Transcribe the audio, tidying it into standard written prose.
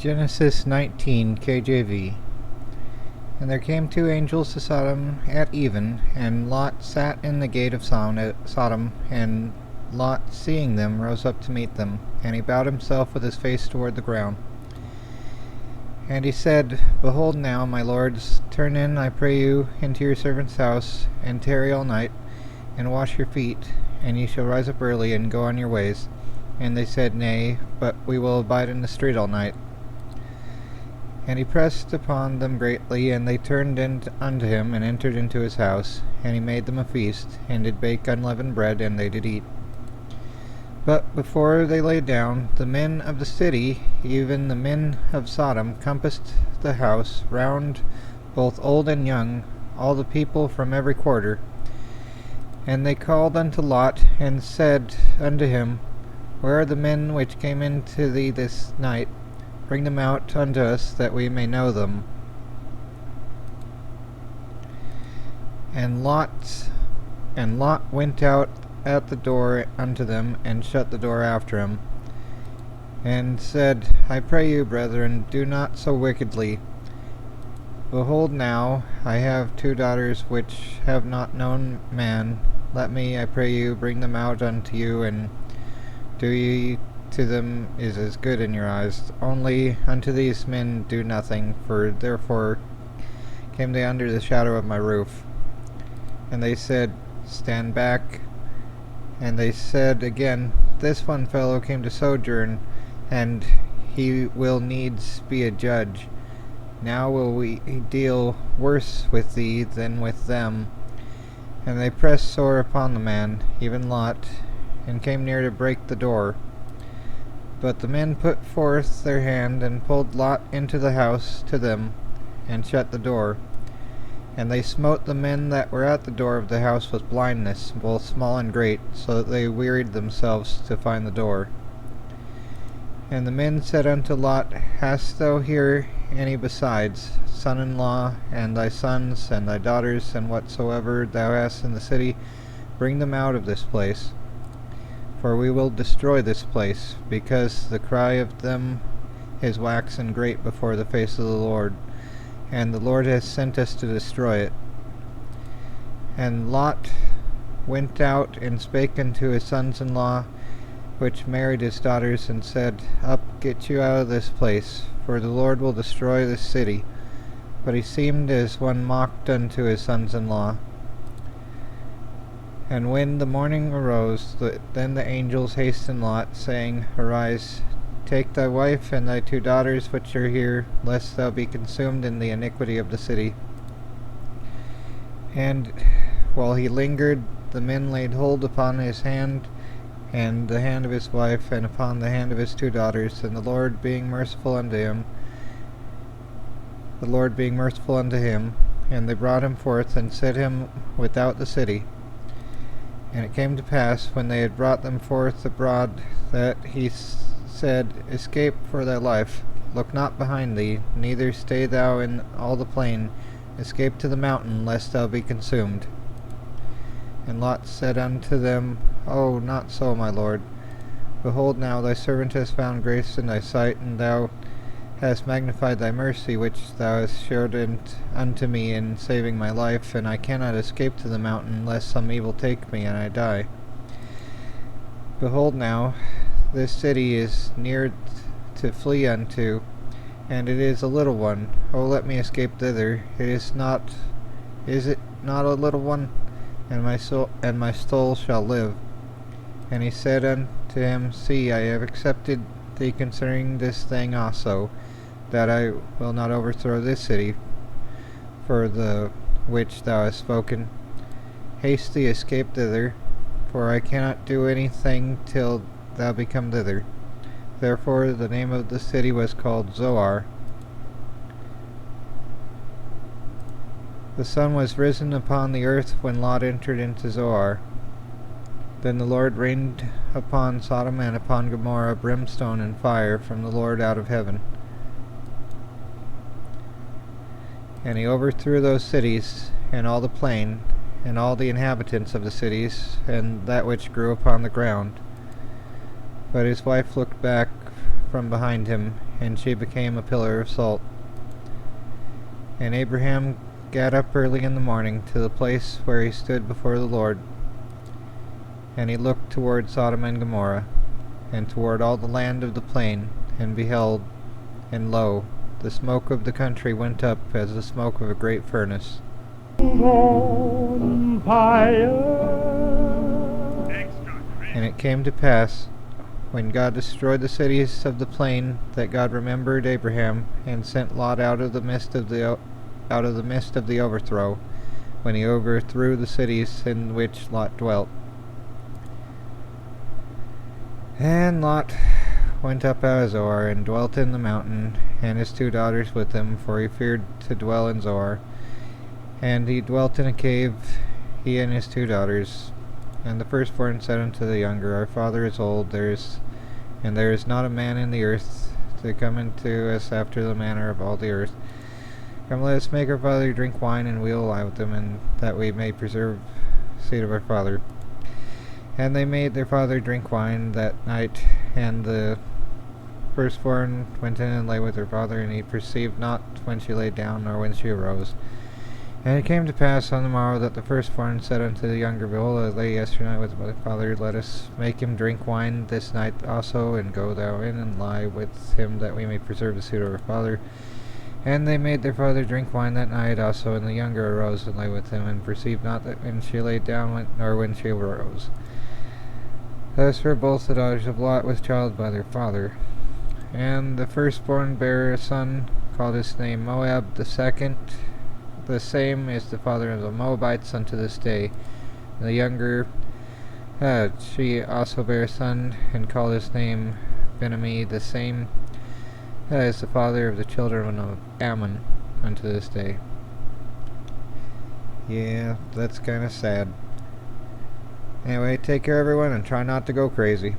Genesis 19, KJV. And there came two angels to Sodom at even, and Lot sat in the gate of Sodom, and Lot, seeing them, rose up to meet them, and he bowed himself with his face toward the ground. And he said, Behold now, my lords, turn in, I pray you, into your servant's house, and tarry all night, and wash your feet, and ye shall rise up early, and go on your ways. And they said, Nay, but we will abide in the street all night. And he pressed upon them greatly, and they turned in unto him, and entered into his house. And he made them a feast, and did bake unleavened bread, and they did eat. But before they lay down, the men of the city, even the men of Sodom, compassed the house round, both old and young, all the people from every quarter. And they called unto Lot, and said unto him, Where are the men which came into thee this night? Bring them out unto us, that we may know them. And Lot went out at the door unto them, and shut the door after him, and said, I pray you, brethren, do not so wickedly. Behold now, I have two daughters which have not known man. Let me, I pray you, bring them out unto you, and do ye to them is as good in your eyes. Only unto these men do nothing, for therefore came they under the shadow of my roof. And they said, Stand back. And they said again, This one fellow came to sojourn, and he will needs be a judge. Now will we deal worse with thee than with them. And they pressed sore upon the man, even Lot, and came near to break the door. But the men put forth their hand, and pulled Lot into the house to them, and shut the door. And they smote the men that were at the door of the house with blindness, both small and great, so that they wearied themselves to find the door. And the men said unto Lot, Hast thou here any besides, son-in-law, and thy sons, and thy daughters, and whatsoever thou hast in the city? Bring them out of this place. For we will destroy this place, because the cry of them is waxen great before the face of the Lord, and the Lord has sent us to destroy it. And Lot went out and spake unto his sons-in-law, which married his daughters, and said, Up, get you out of this place, for the Lord will destroy this city. But he seemed as one mocked unto his sons-in-law. And when the morning arose, then the angels hastened Lot, saying, Arise, take thy wife and thy two daughters which are here, lest thou be consumed in the iniquity of the city. And while he lingered, the men laid hold upon his hand, and the hand of his wife, and upon the hand of his two daughters, and the Lord being merciful unto him, and they brought him forth, and set him without the city. And it came to pass, when they had brought them forth abroad, that he said, Escape for thy life, look not behind thee, neither stay thou in all the plain, escape to the mountain, lest thou be consumed. And Lot said unto them, Oh, not so, my lord. Behold now, thy servant has found grace in thy sight, and thou hast magnified thy mercy, which thou hast showed unto me in saving my life, and I cannot escape to the mountain, lest some evil take me, and I die. Behold now, this city is near to flee unto, and it is a little one. O let me escape thither. Is it not a little one? And my soul shall live. And he said unto him, See, I have accepted thee concerning this thing also, that I will not overthrow this city, for the which thou hast spoken. Haste thee, escape thither, for I cannot do anything till thou become thither. Therefore the name of the city was called Zoar. The sun was risen upon the earth when Lot entered into Zoar. Then the Lord rained upon Sodom and upon Gomorrah brimstone and fire from the Lord out of heaven. And he overthrew those cities, and all the plain, and all the inhabitants of the cities, and that which grew upon the ground. But his wife looked back from behind him, and she became a pillar of salt. And Abraham got up early in the morning to the place where he stood before the Lord, and he looked toward Sodom and Gomorrah, and toward all the land of the plain, and beheld, and lo, the smoke of the country went up as the smoke of a great furnace. And it came to pass, when God destroyed the cities of the plain, that God remembered Abraham, and sent Lot out of the midst of the overthrow, when he overthrew the cities in which Lot dwelt. And Lot went up out of Zoar, and dwelt in the mountain, and his 2 daughters with him, for he feared to dwell in Zoar. And he dwelt in a cave, he and his 2 daughters. And the firstborn said unto the younger, Our father is old, there is not a man in the earth to come into us after the manner of all the earth. Come, let us make our father drink wine, and we will lie with him, and that we may preserve the seed of our father. And they made their father drink wine that night, and the firstborn went in and lay with her father, and he perceived not when she lay down, nor when she arose. And it came to pass on the morrow that the firstborn said unto the younger, Behold, I lay yesternight with my father, let us make him drink wine this night also, and go thou in and lie with him, that we may preserve the seed of our father. And they made their father drink wine that night also, and the younger arose and lay with him, and perceived not that when she lay down, nor when she arose. Thus were both the daughters of Lot with child by their father. And the firstborn bare a son, called his name Moab. The second, the same is the father of the Moabites unto this day. And the younger, she also bare a son, and called his name Ben-Ammi. The same is the father of the children of Ammon unto this day. Yeah, that's kind of sad. Anyway, take care everyone, and try not to go crazy.